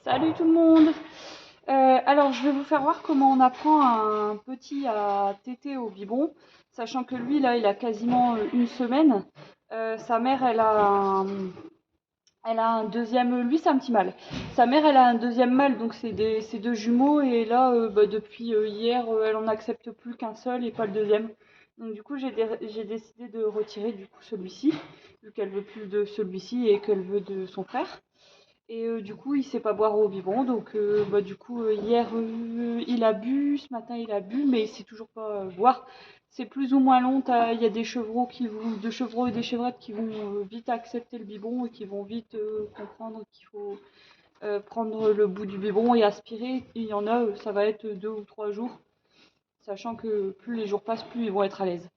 Salut tout le monde. Alors je vais vous faire voir comment on apprend un petit à téter au biberon, sachant que lui là il a quasiment une semaine. Sa mère elle a un deuxième, lui c'est un petit mâle. Sa mère elle a un deuxième mâle, donc c'est deux jumeaux et là depuis hier elle en accepte plus qu'un seul et pas le deuxième. Donc du coup j'ai décidé de retirer du coup celui-ci, vu qu'elle veut plus de celui-ci et qu'elle veut de son frère. Et du coup, il sait pas boire au biberon. Donc, hier, il a bu. Ce matin, il a bu, mais il sait toujours pas boire. C'est plus ou moins long. Il y a des des chevreaux et des chevrettes qui vont vite accepter le biberon et qui vont vite comprendre qu'il faut prendre le bout du biberon et aspirer. Et il y en a, ça va être 2 ou 3 jours. Sachant que plus les jours passent, plus ils vont être à l'aise.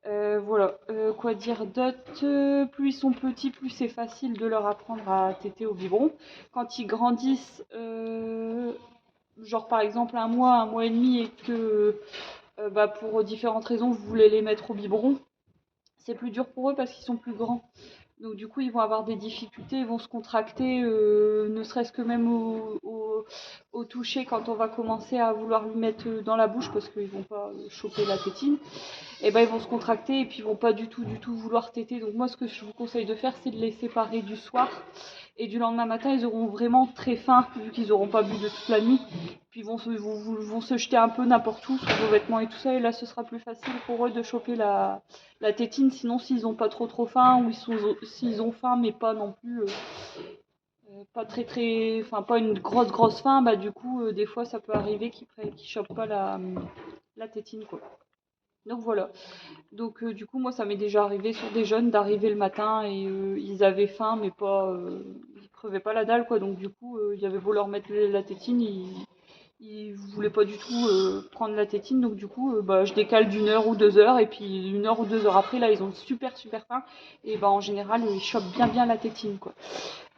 Voilà, quoi dire d'autre? Plus ils sont petits, plus c'est facile de leur apprendre à téter au biberon. Quand ils grandissent, genre par exemple un mois et demi, et que pour différentes raisons vous voulez les mettre au biberon, c'est plus dur pour eux parce qu'ils sont plus grands. Donc du coup, ils vont avoir des difficultés, ils vont se contracter, ne serait-ce que même au toucher quand on va commencer à vouloir lui mettre dans la bouche parce qu'ils vont pas choper la tétine. Et ben ils vont se contracter et puis ils vont pas du tout vouloir téter. Donc moi, ce que je vous conseille de faire, c'est de les séparer du soir. Et du lendemain matin, ils auront vraiment très faim, vu qu'ils n'auront pas bu de toute la nuit. Puis vont se jeter un peu n'importe où, sur vos vêtements et tout ça. Et là, ce sera plus facile pour eux de choper la tétine. Sinon, s'ils n'ont pas trop faim, ou s'ils ont faim, mais pas non plus, pas enfin, pas une grosse faim, bah du coup, des fois, ça peut arriver qu'ils chopent pas la tétine, quoi. Donc voilà. Donc du coup, moi, ça m'est déjà arrivé sur des jeunes d'arriver le matin et ils avaient faim, mais pas, ils crevaient pas la dalle, quoi. Donc du coup, il y avait beau leur mettre la tétine, ils voulaient pas du tout prendre la tétine. Donc du coup, je décale d'1 heure ou 2 heures et puis 1 heure ou 2 heures après, là, ils ont super faim et en général, ils chopent bien la tétine, quoi.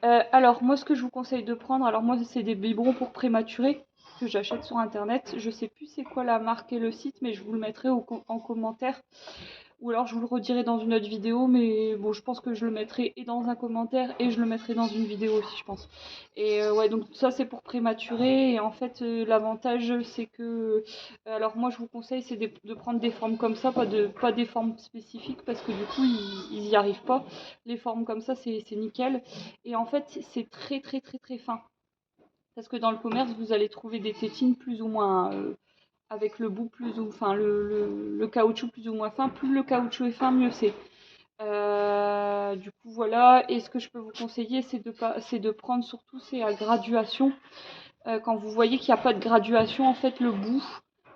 Alors moi, ce que je vous conseille de prendre, alors moi, c'est des biberons pour prématurés que j'achète sur internet. Je sais plus c'est quoi la marque et le site, mais je vous le mettrai en commentaire. Ou alors je vous le redirai dans une autre vidéo, mais bon, je pense que je le mettrai et dans un commentaire et je le mettrai dans une vidéo aussi, je pense. Et ouais, donc ça c'est pour prématurer. Et en fait, l'avantage c'est que, alors moi je vous conseille c'est de prendre des formes comme ça, pas des formes spécifiques parce que du coup ils y arrivent pas. Les formes comme ça c'est nickel. Et en fait c'est très fin. Parce que dans le commerce vous allez trouver des tétines plus ou moins avec le bout plus ou enfin le caoutchouc plus ou moins fin. Plus le caoutchouc est fin, mieux c'est. Du coup voilà. Et ce que je peux vous conseiller, c'est de prendre surtout c'est à graduation. Quand vous voyez qu'il n'y a pas de graduation, en fait le bout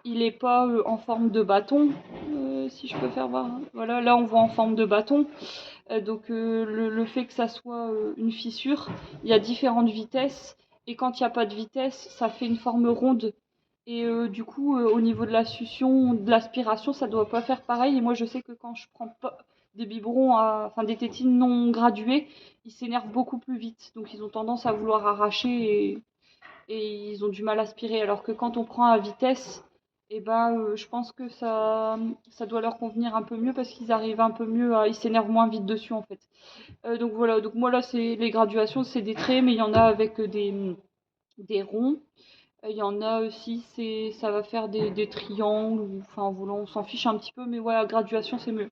il est pas en forme de bâton. Si je peux faire voir, hein. Voilà, là on voit en forme de bâton. Donc le fait que ça soit une fissure, il y a différentes vitesses. Et quand il n'y a pas de vitesse, ça fait une forme ronde. Et du coup, au niveau de la succion, de l'aspiration, ça doit pas faire pareil. Et moi, je sais que quand je prends pas des biberons, enfin des tétines non graduées, ils s'énervent beaucoup plus vite. Donc, ils ont tendance à vouloir arracher et ils ont du mal à aspirer. Alors que quand on prend à vitesse, je pense que ça doit leur convenir un peu mieux parce qu'ils arrivent un peu mieux ils s'énervent moins vite dessus en fait. Donc voilà. Donc moi là, c'est les graduations, c'est des traits, mais il y en a avec des ronds. Il y en a aussi, ça va faire des triangles, enfin voilà, on s'en fiche un petit peu, mais voilà, graduation c'est mieux.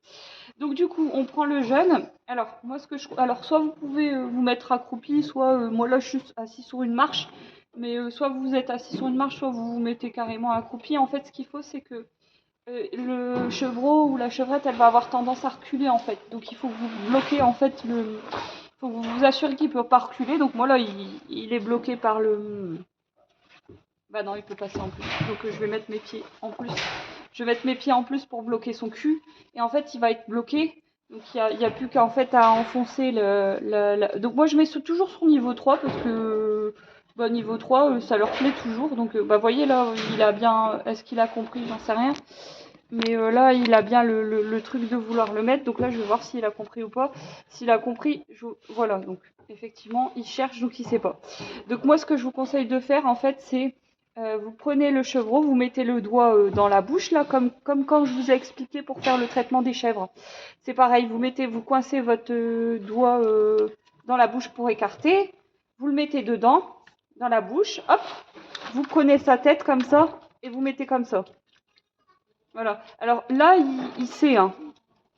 Donc du coup, on prend le jeune. Alors moi alors soit vous pouvez vous mettre accroupi, soit moi là je suis assis sur une marche, mais soit vous êtes assis sur une marche, soit vous vous mettez carrément accroupi. En fait, ce qu'il faut c'est que le chevreau ou la chevrette, elle va avoir tendance à reculer en fait. Donc il faut que vous bloquez en fait faut que vous vous assurez qu'il peut pas reculer. Donc moi là, il est bloqué par le. Bah non, il peut passer en plus. Donc je vais mettre mes pieds en plus. Je vais mettre mes pieds en plus pour bloquer son cul. Et en fait, il va être bloqué. Donc il y a plus qu'à en fait à enfoncer Donc moi je mets toujours sur niveau 3 parce que niveau 3 ça leur plaît toujours. Donc voyez là, il a bien. Est-ce qu'il a compris? J'en sais rien. Mais là, il a bien le truc de vouloir le mettre. Donc là, je vais voir s'il a compris ou pas. S'il a compris, voilà. Donc effectivement, il cherche, donc il sait pas. Donc moi, ce que je vous conseille de faire, en fait, c'est vous prenez le chevreau, vous mettez le doigt dans la bouche, là, comme quand je vous ai expliqué pour faire le traitement des chèvres. C'est pareil, vous coincez votre doigt dans la bouche pour écarter, vous le mettez dedans, dans la bouche, hop, vous prenez sa tête comme ça et vous mettez comme ça. Voilà. Alors là, il sait, hein.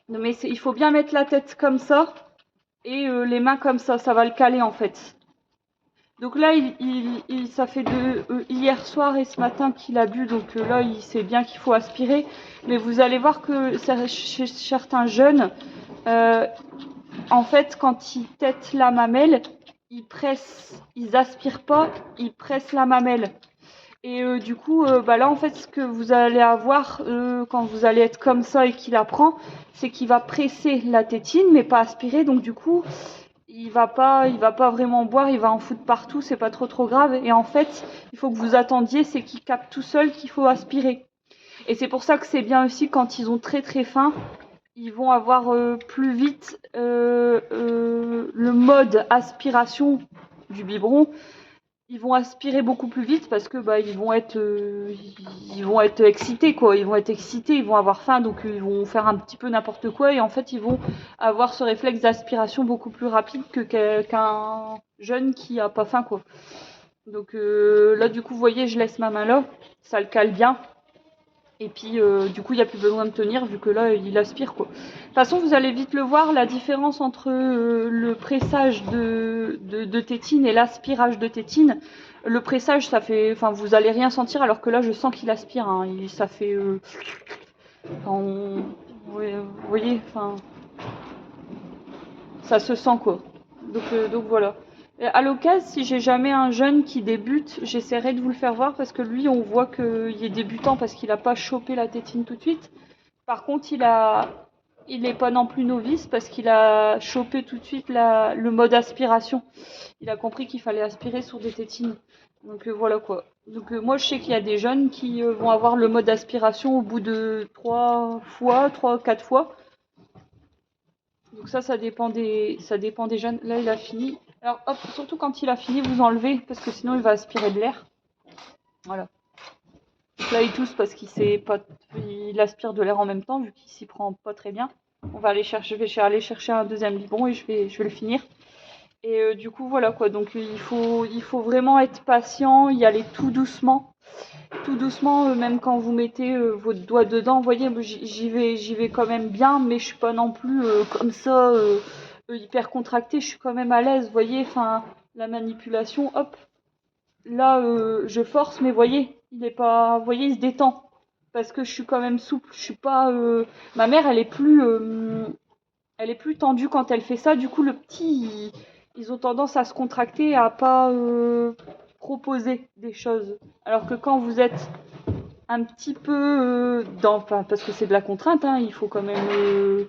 Mais il faut bien mettre la tête comme ça et les mains comme ça va le caler en fait. Donc là, ça fait hier soir et ce matin qu'il a bu, donc là, il sait bien qu'il faut aspirer. Mais vous allez voir que chez certains jeunes, en fait, quand ils tètent la mamelle, ils aspirent pas, ils pressent la mamelle. Et du coup, là, en fait, ce que vous allez avoir quand vous allez être comme ça et qu'il apprend, c'est qu'il va presser la tétine, mais pas aspirer. Donc du coup, il va pas vraiment boire, il va en foutre partout, c'est pas trop grave. Et en fait, il faut que vous attendiez, c'est qu'il capte tout seul qu'il faut aspirer. Et c'est pour ça que c'est bien aussi quand ils ont très faim, ils vont avoir plus vite le mode aspiration du biberon. Ils vont aspirer beaucoup plus vite parce que ils vont être excités quoi, ils vont être excités, ils vont avoir faim donc ils vont faire un petit peu n'importe quoi et en fait ils vont avoir ce réflexe d'aspiration beaucoup plus rapide qu'un jeune qui a pas faim quoi. Donc là du coup vous voyez je laisse ma main là, ça le cale bien. Et puis du coup il n'y a plus besoin de tenir vu que là il aspire quoi. De toute façon vous allez vite le voir la différence entre le pressage de tétine et l'aspirage de tétine. Le pressage ça fait, enfin vous allez rien sentir alors que là je sens qu'il aspire. Hein. Ça fait, vous voyez, enfin ça se sent quoi. Donc voilà. À l'occasion, si j'ai jamais un jeune qui débute, j'essaierai de vous le faire voir parce que lui, on voit qu'il est débutant parce qu'il n'a pas chopé la tétine tout de suite. Par contre, il n'est pas non plus novice parce qu'il a chopé tout de suite le mode aspiration. Il a compris qu'il fallait aspirer sur des tétines. Donc voilà quoi. Donc moi, je sais qu'il y a des jeunes qui vont avoir le mode aspiration au bout de 3 fois, 4 fois. Donc ça dépend des jeunes. Là, il a fini. Alors hop, surtout quand il a fini, vous enlevez parce que sinon il va aspirer de l'air. Voilà. Donc là, il tousse parce il aspire de l'air en même temps vu qu'il s'y prend pas très bien. Je vais aller chercher un deuxième biberon et je vais le finir. Et du coup, voilà quoi. Donc il faut vraiment être patient, y aller tout doucement. Tout doucement, même quand vous mettez votre doigt dedans, vous voyez, j'y vais quand même bien, mais je suis pas non plus comme ça hyper contractée, je suis quand même à l'aise, vous voyez, enfin la manipulation, hop, là je force, mais vous voyez, il se détend parce que je suis quand même souple, je suis pas, ma mère elle est plus tendue quand elle fait ça, du coup le petit, ils ont tendance à se contracter, à pas proposer des choses, alors que quand vous êtes un petit peu parce que c'est de la contrainte, hein, il faut quand même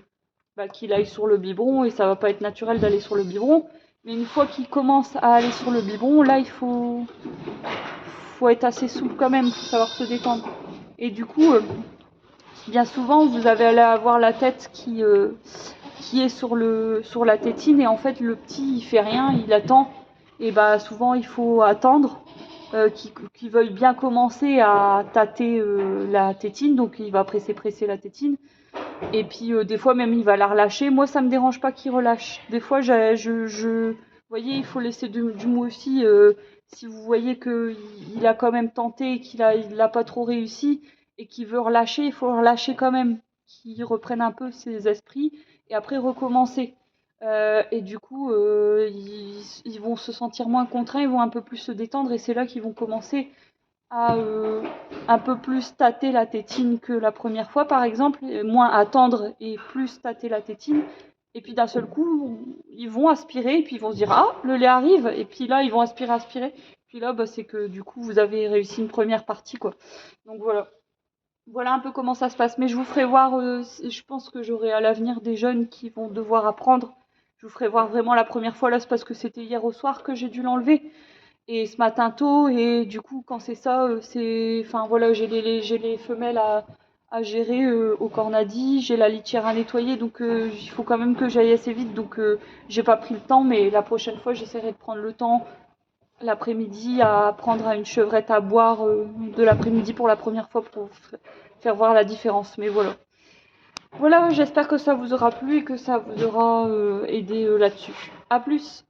qu'il aille sur le biberon et ça va pas être naturel d'aller sur le biberon. Mais une fois qu'il commence à aller sur le biberon, là il faut être assez souple quand même, faut savoir se détendre. Et du coup, bien souvent vous allez avoir la tête qui est sur la tétine et en fait le petit il fait rien, il attend. Et souvent il faut attendre. Qui veuille bien commencer à tâter la tétine, donc il va presser la tétine. Et puis des fois même il va la relâcher. Moi ça me dérange pas qu'il relâche. Des fois vous voyez, il faut laisser du mou aussi. Si vous voyez qu'il a quand même tenté et qu'il a pas trop réussi et qu'il veut relâcher, il faut relâcher quand même, qu'il reprenne un peu ses esprits et après recommencer. Et du coup, ils vont se sentir moins contraints, ils vont un peu plus se détendre et c'est là qu'ils vont commencer à un peu plus tâter la tétine que la première fois, par exemple, moins attendre et plus tâter la tétine. Et puis d'un seul coup, ils vont aspirer et puis ils vont se dire ah, le lait arrive. Et puis là, ils vont aspirer. Puis là, c'est que du coup, vous avez réussi une première partie, quoi. Donc voilà. Voilà un peu comment ça se passe. Mais je vous ferai voir, je pense que j'aurai à l'avenir des jeunes qui vont devoir apprendre. Je vous ferai voir vraiment la première fois, là c'est parce que c'était hier au soir que j'ai dû l'enlever. Et ce matin tôt, et du coup quand c'est ça, enfin voilà, j'ai les femelles à gérer au cornadi, j'ai la litière à nettoyer, donc il faut quand même que j'aille assez vite, donc j'ai pas pris le temps, mais la prochaine fois j'essaierai de prendre le temps l'après-midi à prendre à une chevrette à boire de l'après-midi pour la première fois pour faire voir la différence. Mais voilà. Voilà, j'espère que ça vous aura plu et que ça vous aura aidé là-dessus. À plus!